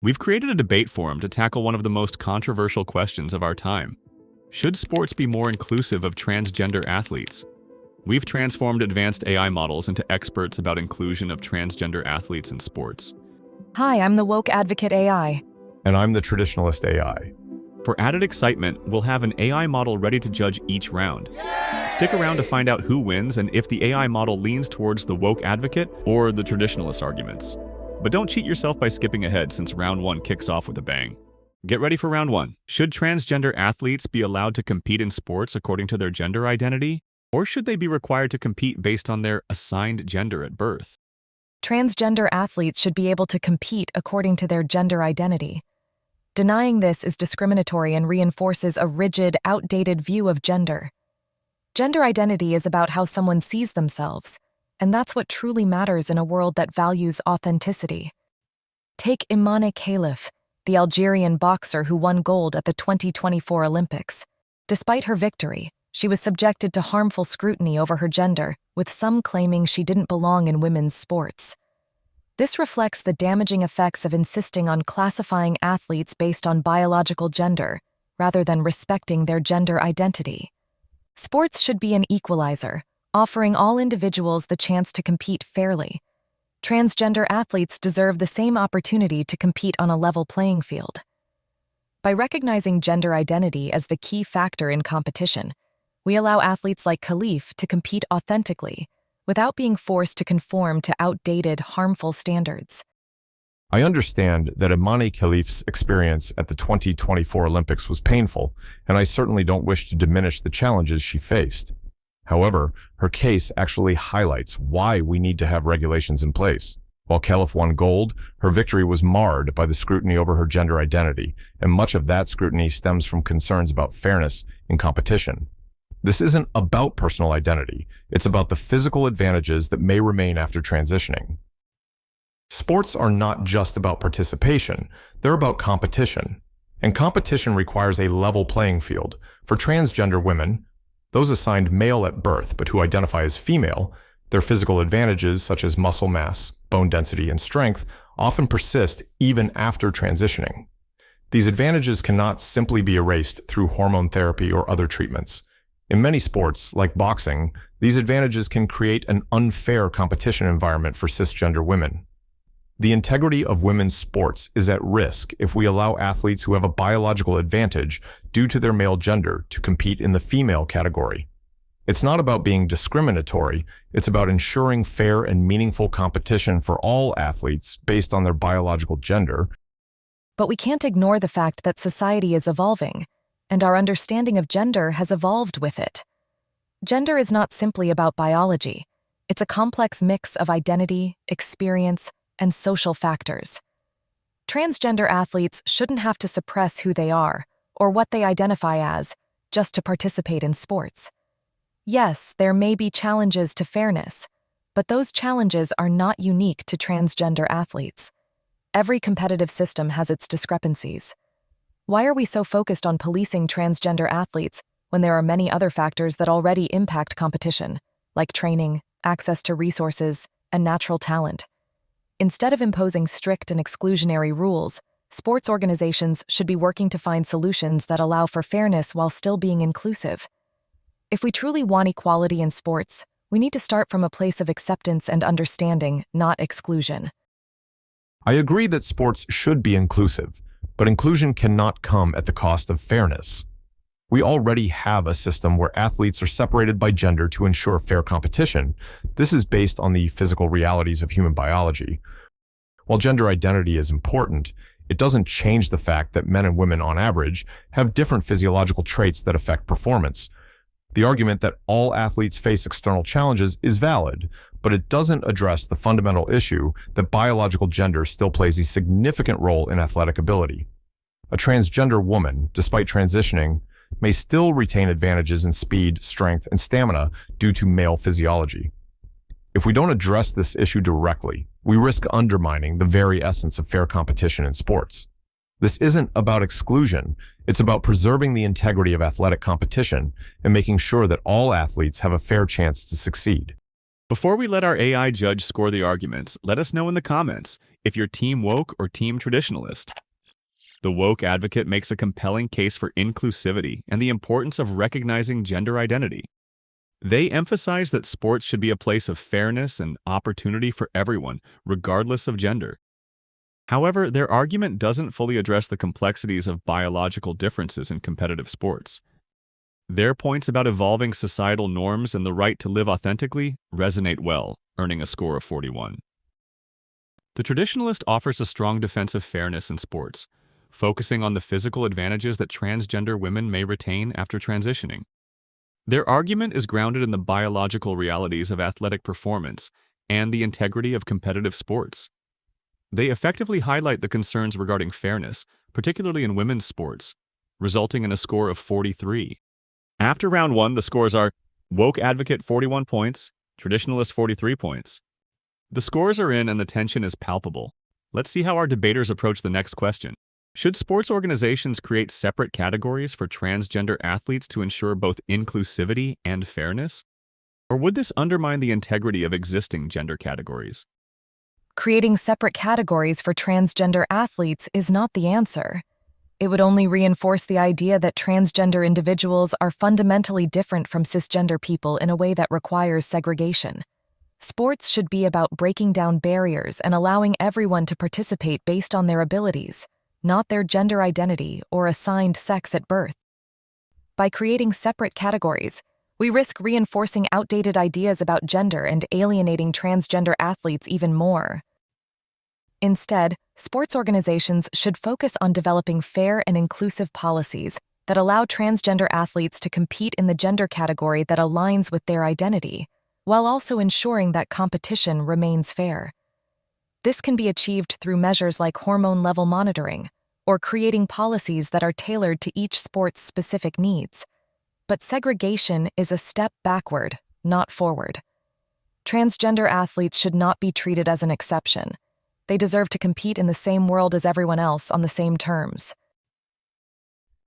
We've created a debate forum to tackle one of the most controversial questions of our time. Should sports be more inclusive of transgender athletes? We've transformed advanced AI models into experts about inclusion of transgender athletes in sports. Hi, I'm the woke advocate AI. And I'm the traditionalist AI. For added excitement, we'll have an AI model ready to judge each round. Stick around to find out who wins and if the AI model leans towards the woke advocate or the traditionalist arguments. But don't cheat yourself by skipping ahead since round 1 kicks off with a bang. Get ready for round 1. Should transgender athletes be allowed to compete in sports according to their gender identity? Or should they be required to compete based on their assigned gender at birth? Transgender athletes should be able to compete according to their gender identity. Denying this is discriminatory and reinforces a rigid, outdated view of gender. Gender identity is about how someone sees themselves, and that's what truly matters in a world that values authenticity. Take Imane Khalif, the Algerian boxer who won gold at the 2024 Olympics. Despite her victory, she was subjected to harmful scrutiny over her gender, with some claiming she didn't belong in women's sports. This reflects the damaging effects of insisting on classifying athletes based on biological gender, rather than respecting their gender identity. Sports should be an equalizer, offering all individuals the chance to compete fairly. Transgender athletes deserve the same opportunity to compete on a level playing field. By recognizing gender identity as the key factor in competition, we allow athletes like Khalif to compete authentically, without being forced to conform to outdated, harmful standards. I understand that Imane Khalif's experience at the 2024 Olympics was painful, and I certainly don't wish to diminish the challenges she faced. However, her case actually highlights why we need to have regulations in place. While Khalif won gold, her victory was marred by the scrutiny over her gender identity, and much of that scrutiny stems from concerns about fairness in competition. This isn't about personal identity, it's about the physical advantages that may remain after transitioning. Sports are not just about participation, they're about competition. And competition requires a level playing field. For transgender women, those assigned male at birth but who identify as female, their physical advantages such as muscle mass, bone density, and strength often persist even after transitioning. These advantages cannot simply be erased through hormone therapy or other treatments. In many sports, like boxing, these advantages can create an unfair competition environment for cisgender women. The integrity of women's sports is at risk if we allow athletes who have a biological advantage due to their male gender to compete in the female category. It's not about being discriminatory, it's about ensuring fair and meaningful competition for all athletes based on their biological gender. But we can't ignore the fact that society is evolving, and our understanding of gender has evolved with it. Gender is not simply about biology. It's a complex mix of identity, experience, and social factors. Transgender athletes shouldn't have to suppress who they are or what they identify as just to participate in sports. Yes, there may be challenges to fairness, but those challenges are not unique to transgender athletes. Every competitive system has its discrepancies. Why are we so focused on policing transgender athletes when there are many other factors that already impact competition, like training, access to resources, and natural talent? Instead of imposing strict and exclusionary rules, sports organizations should be working to find solutions that allow for fairness while still being inclusive. If we truly want equality in sports, we need to start from a place of acceptance and understanding, not exclusion. I agree that sports should be inclusive, but inclusion cannot come at the cost of fairness. We already have a system where athletes are separated by gender to ensure fair competition. This is based on the physical realities of human biology. While gender identity is important, it doesn't change the fact that men and women on average have different physiological traits that affect performance. The argument that all athletes face external challenges is valid, but it doesn't address the fundamental issue that biological gender still plays a significant role in athletic ability. A transgender woman, despite transitioning, may still retain advantages in speed, strength, and stamina due to male physiology. If we don't address this issue directly, we risk undermining the very essence of fair competition in sports. This isn't about exclusion, it's about preserving the integrity of athletic competition and making sure that all athletes have a fair chance to succeed. Before we let our AI judge score the arguments, let us know in the comments if you're team woke or team traditionalist. The woke advocate makes a compelling case for inclusivity and the importance of recognizing gender identity. They emphasize that sports should be a place of fairness and opportunity for everyone, regardless of gender. However, their argument doesn't fully address the complexities of biological differences in competitive sports. Their points about evolving societal norms and the right to live authentically resonate well, earning a score of 41. The traditionalist offers a strong defense of fairness in sports, focusing on the physical advantages that transgender women may retain after transitioning. Their argument is grounded in the biological realities of athletic performance and the integrity of competitive sports. They effectively highlight the concerns regarding fairness, particularly in women's sports, resulting in a score of 43. After round 1, the scores are woke advocate 41 points, traditionalist 43 points. The scores are in and the tension is palpable. Let's see how our debaters approach the next question. Should sports organizations create separate categories for transgender athletes to ensure both inclusivity and fairness? Or would this undermine the integrity of existing gender categories? Creating separate categories for transgender athletes is not the answer. It would only reinforce the idea that transgender individuals are fundamentally different from cisgender people in a way that requires segregation. Sports should be about breaking down barriers and allowing everyone to participate based on their abilities, not their gender identity or assigned sex at birth. By creating separate categories, we risk reinforcing outdated ideas about gender and alienating transgender athletes even more. Instead, sports organizations should focus on developing fair and inclusive policies that allow transgender athletes to compete in the gender category that aligns with their identity, while also ensuring that competition remains fair. This can be achieved through measures like hormone level monitoring or creating policies that are tailored to each sport's specific needs. But segregation is a step backward, not forward. Transgender athletes should not be treated as an exception. They deserve to compete in the same world as everyone else on the same terms.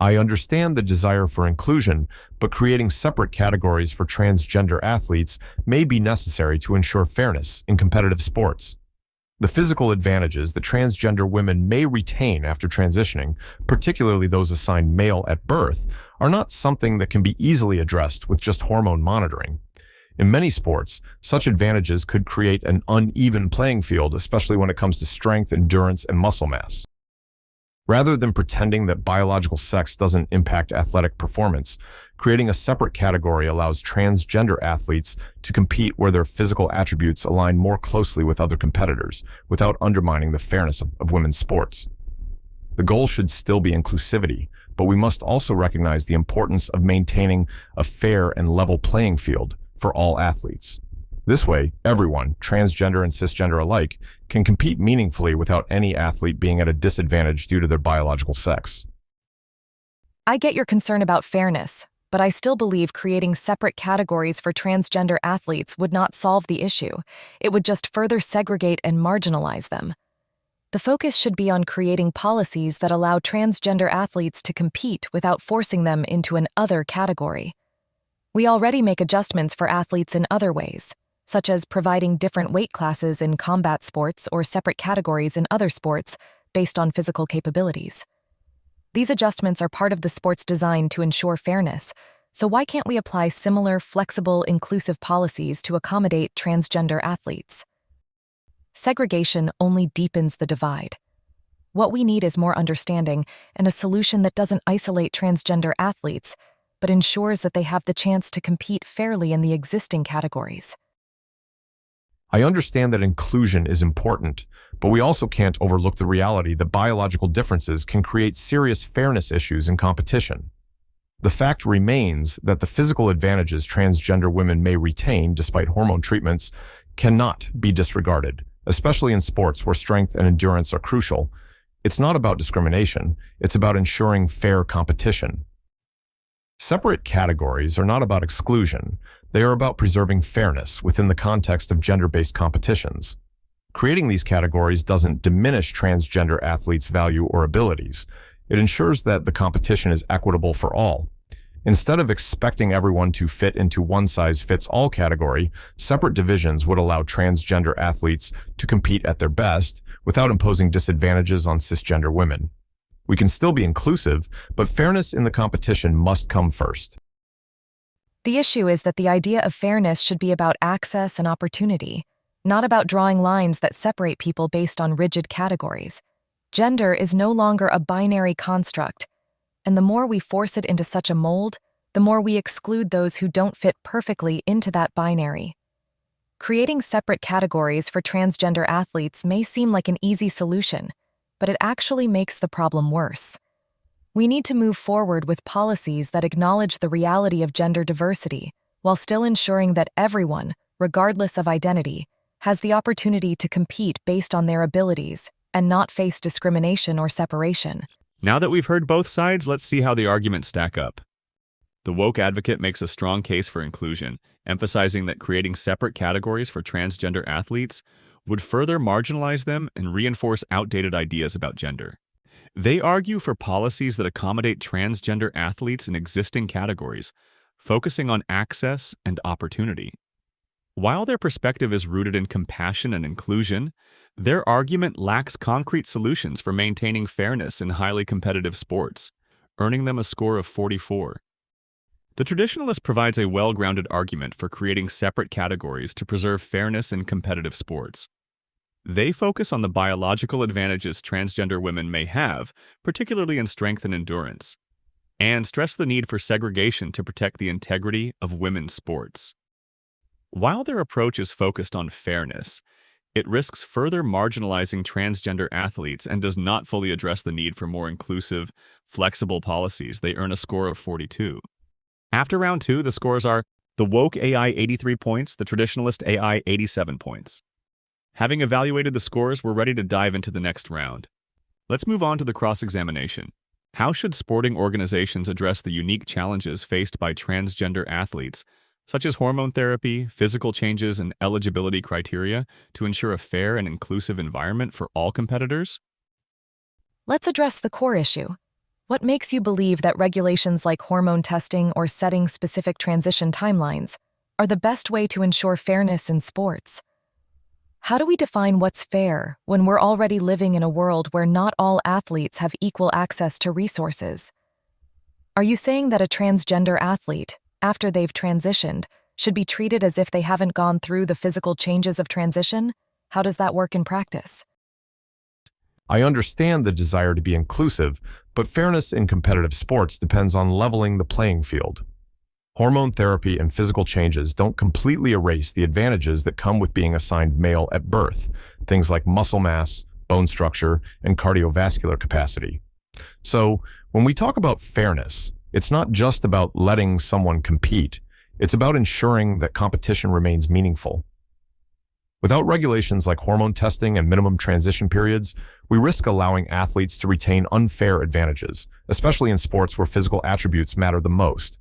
I understand the desire for inclusion, but creating separate categories for transgender athletes may be necessary to ensure fairness in competitive sports. The physical advantages that transgender women may retain after transitioning, particularly those assigned male at birth, are not something that can be easily addressed with just hormone monitoring. In many sports, such advantages could create an uneven playing field, especially when it comes to strength, endurance, and muscle mass. Rather than pretending that biological sex doesn't impact athletic performance, creating a separate category allows transgender athletes to compete where their physical attributes align more closely with other competitors, without undermining the fairness of women's sports. The goal should still be inclusivity, but we must also recognize the importance of maintaining a fair and level playing field for all athletes. This way, everyone, transgender and cisgender alike, can compete meaningfully without any athlete being at a disadvantage due to their biological sex. I get your concern about fairness, but I still believe creating separate categories for transgender athletes would not solve the issue. It would just further segregate and marginalize them. The focus should be on creating policies that allow transgender athletes to compete without forcing them into an other category. We already make adjustments for athletes in other ways, such as providing different weight classes in combat sports or separate categories in other sports based on physical capabilities. These adjustments are part of the sport's design to ensure fairness, so why can't we apply similar, flexible, inclusive policies to accommodate transgender athletes? Segregation only deepens the divide. What we need is more understanding and a solution that doesn't isolate transgender athletes, but ensures that they have the chance to compete fairly in the existing categories. I understand that inclusion is important, but we also can't overlook the reality that biological differences can create serious fairness issues in competition. The fact remains that the physical advantages transgender women may retain despite hormone treatments cannot be disregarded, especially in sports where strength and endurance are crucial. It's not about discrimination, it's about ensuring fair competition. Separate categories are not about exclusion, they are about preserving fairness within the context of gender-based competitions. Creating these categories doesn't diminish transgender athletes' value or abilities. It ensures that the competition is equitable for all. Instead of expecting everyone to fit into one-size-fits-all category, separate divisions would allow transgender athletes to compete at their best without imposing disadvantages on cisgender women. We can still be inclusive, but fairness in the competition must come first. The issue is that the idea of fairness should be about access and opportunity, not about drawing lines that separate people based on rigid categories. Gender is no longer a binary construct, and the more we force it into such a mold, the more we exclude those who don't fit perfectly into that binary. Creating separate categories for transgender athletes may seem like an easy solution, but it actually makes the problem worse. We need to move forward with policies that acknowledge the reality of gender diversity, while still ensuring that everyone, regardless of identity, has the opportunity to compete based on their abilities and not face discrimination or separation. Now that we've heard both sides, let's see how the arguments stack up. The woke advocate makes a strong case for inclusion, emphasizing that creating separate categories for transgender athletes would further marginalize them and reinforce outdated ideas about gender. They argue for policies that accommodate transgender athletes in existing categories, focusing on access and opportunity. While their perspective is rooted in compassion and inclusion, their argument lacks concrete solutions for maintaining fairness in highly competitive sports, earning them a score of 44. The traditionalist provides a well-grounded argument for creating separate categories to preserve fairness in competitive sports. They focus on the biological advantages transgender women may have, particularly in strength and endurance, and stress the need for segregation to protect the integrity of women's sports. While their approach is focused on fairness, it risks further marginalizing transgender athletes and does not fully address the need for more inclusive, flexible policies. They earn a score of 42. After round 2, the scores are the woke AI 83 points, the traditionalist AI 87 points. Having evaluated the scores, we're ready to dive into the next round. Let's move on to the cross-examination. How should sporting organizations address the unique challenges faced by transgender athletes, such as hormone therapy, physical changes, and eligibility criteria, to ensure a fair and inclusive environment for all competitors? Let's address the core issue. What makes you believe that regulations like hormone testing or setting specific transition timelines are the best way to ensure fairness in sports? How do we define what's fair when we're already living in a world where not all athletes have equal access to resources? Are you saying that a transgender athlete, after they've transitioned, should be treated as if they haven't gone through the physical changes of transition? How does that work in practice? I understand the desire to be inclusive, but fairness in competitive sports depends on leveling the playing field. Hormone therapy and physical changes don't completely erase the advantages that come with being assigned male at birth, things like muscle mass, bone structure, and cardiovascular capacity. So, when we talk about fairness, it's not just about letting someone compete, it's about ensuring that competition remains meaningful. Without regulations like hormone testing and minimum transition periods, we risk allowing athletes to retain unfair advantages, especially in sports where physical attributes matter the most.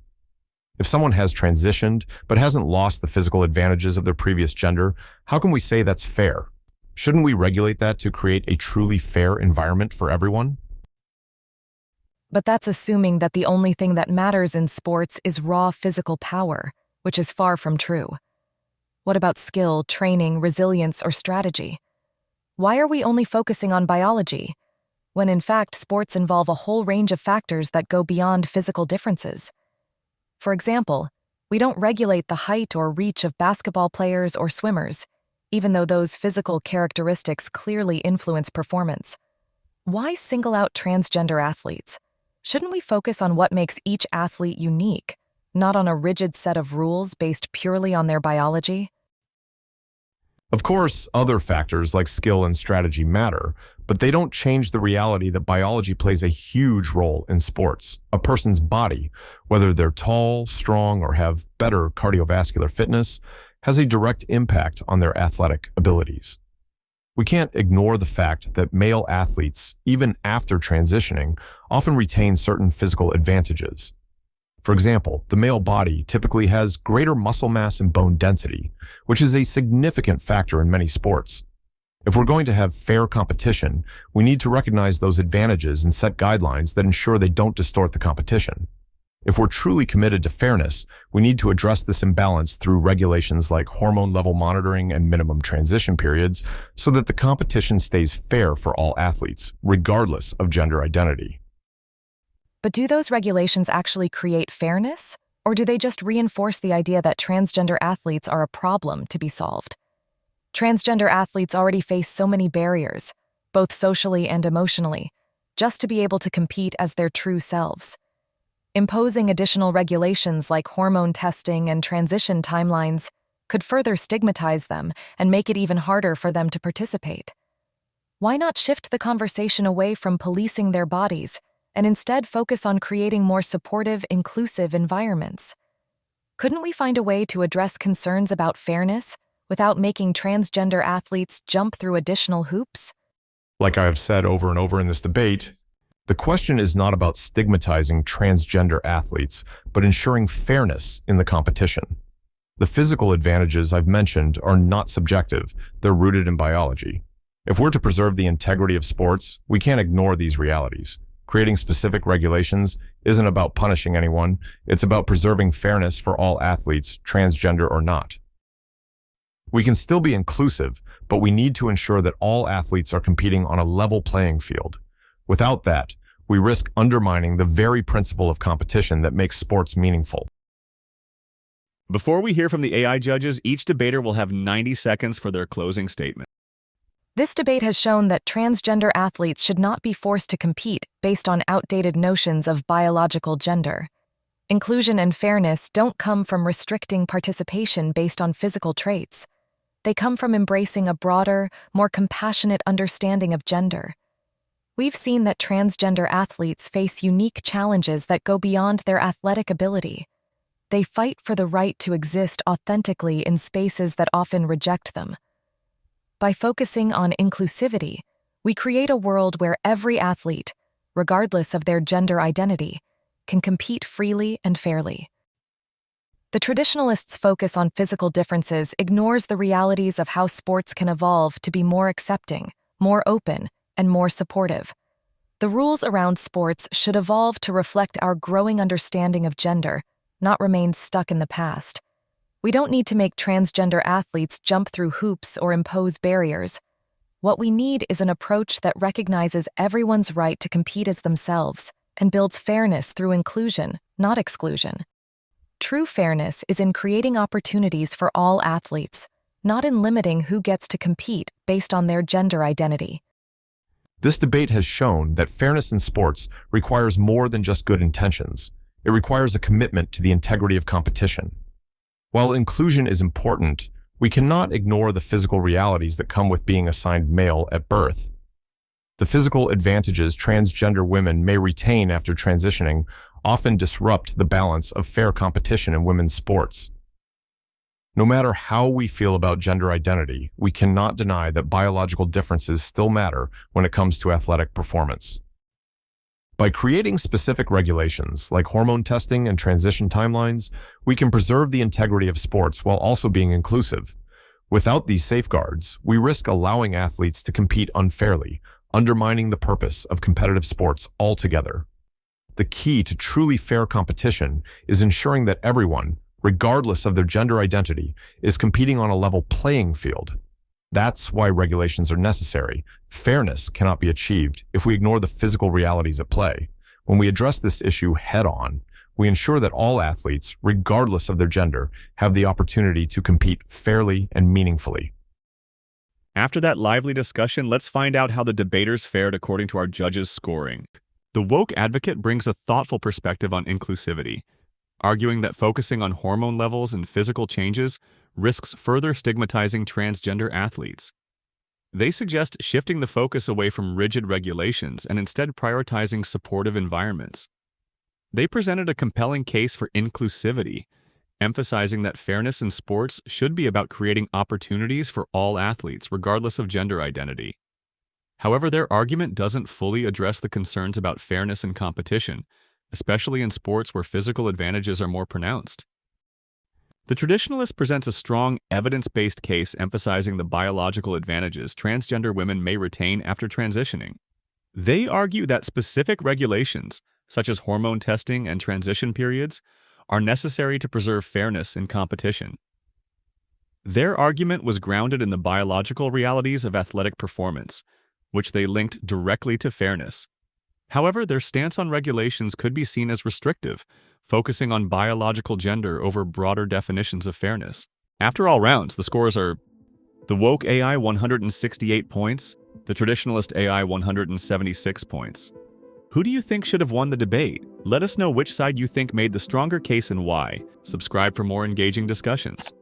If someone has transitioned but hasn't lost the physical advantages of their previous gender, how can we say that's fair? Shouldn't we regulate that to create a truly fair environment for everyone? But that's assuming that the only thing that matters in sports is raw physical power, which is far from true. What about skill, training, resilience, or strategy? Why are we only focusing on biology, when in fact sports involve a whole range of factors that go beyond physical differences? For example, we don't regulate the height or reach of basketball players or swimmers, even though those physical characteristics clearly influence performance. Why single out transgender athletes? Shouldn't we focus on what makes each athlete unique, not on a rigid set of rules based purely on their biology? Of course, other factors like skill and strategy matter, but they don't change the reality that biology plays a huge role in sports. A person's body, whether they're tall, strong, or have better cardiovascular fitness, has a direct impact on their athletic abilities. We can't ignore the fact that male athletes, even after transitioning, often retain certain physical advantages. For example, the male body typically has greater muscle mass and bone density, which is a significant factor in many sports. If we're going to have fair competition, we need to recognize those advantages and set guidelines that ensure they don't distort the competition. If we're truly committed to fairness, we need to address this imbalance through regulations like hormone level monitoring and minimum transition periods so that the competition stays fair for all athletes, regardless of gender identity. But do those regulations actually create fairness? Or do they just reinforce the idea that transgender athletes are a problem to be solved? Transgender athletes already face so many barriers, both socially and emotionally, just to be able to compete as their true selves. Imposing additional regulations like hormone testing and transition timelines could further stigmatize them and make it even harder for them to participate. Why not shift the conversation away from policing their bodies and instead focus on creating more supportive, inclusive environments? Couldn't we find a way to address concerns about fairness without making transgender athletes jump through additional hoops? Like I have said over and over in this debate, the question is not about stigmatizing transgender athletes, but ensuring fairness in the competition. The physical advantages I've mentioned are not subjective, they're rooted in biology. If we're to preserve the integrity of sports, we can't ignore these realities. Creating specific regulations isn't about punishing anyone, it's about preserving fairness for all athletes, transgender or not. We can still be inclusive, but we need to ensure that all athletes are competing on a level playing field. Without that, we risk undermining the very principle of competition that makes sports meaningful. Before we hear from the AI judges, each debater will have 90 seconds for their closing statement. This debate has shown that transgender athletes should not be forced to compete based on outdated notions of biological gender. Inclusion and fairness don't come from restricting participation based on physical traits. They come from embracing a broader, more compassionate understanding of gender. We've seen that transgender athletes face unique challenges that go beyond their athletic ability. They fight for the right to exist authentically in spaces that often reject them. By focusing on inclusivity, we create a world where every athlete, regardless of their gender identity, can compete freely and fairly. The traditionalists' focus on physical differences ignores the realities of how sports can evolve to be more accepting, more open, and more supportive. The rules around sports should evolve to reflect our growing understanding of gender, not remain stuck in the past. We don't need to make transgender athletes jump through hoops or impose barriers. What we need is an approach that recognizes everyone's right to compete as themselves and builds fairness through inclusion, not exclusion. True fairness is in creating opportunities for all athletes, not in limiting who gets to compete based on their gender identity. This debate has shown that fairness in sports requires more than just good intentions. It requires a commitment to the integrity of competition. While inclusion is important, we cannot ignore the physical realities that come with being assigned male at birth. The physical advantages transgender women may retain after transitioning often disrupt the balance of fair competition in women's sports. No matter how we feel about gender identity, we cannot deny that biological differences still matter when it comes to athletic performance. By creating specific regulations like hormone testing and transition timelines, we can preserve the integrity of sports while also being inclusive. Without these safeguards, we risk allowing athletes to compete unfairly, undermining the purpose of competitive sports altogether. The key to truly fair competition is ensuring that everyone, regardless of their gender identity, is competing on a level playing field. That's why regulations are necessary. Fairness cannot be achieved if we ignore the physical realities at play. When we address this issue head-on, we ensure that all athletes, regardless of their gender, have the opportunity to compete fairly and meaningfully. After that lively discussion, let's find out how the debaters fared according to our judges' scoring. The woke advocate brings a thoughtful perspective on inclusivity, arguing that focusing on hormone levels and physical changes risks further stigmatizing transgender athletes. They suggest shifting the focus away from rigid regulations and instead prioritizing supportive environments. They presented a compelling case for inclusivity, emphasizing that fairness in sports should be about creating opportunities for all athletes, regardless of gender identity. However, their argument doesn't fully address the concerns about fairness in competition, especially in sports where physical advantages are more pronounced. The traditionalist presents a strong, evidence-based case emphasizing the biological advantages transgender women may retain after transitioning. They argue that specific regulations, such as hormone testing and transition periods, are necessary to preserve fairness in competition. Their argument was grounded in the biological realities of athletic performance, which they linked directly to fairness. However, their stance on regulations could be seen as restrictive, focusing on biological gender over broader definitions of fairness. After all rounds, the scores are the woke AI 168 points, the traditionalist AI 176 points. Who do you think should have won the debate? Let us know which side you think made the stronger case and why. Subscribe for more engaging discussions.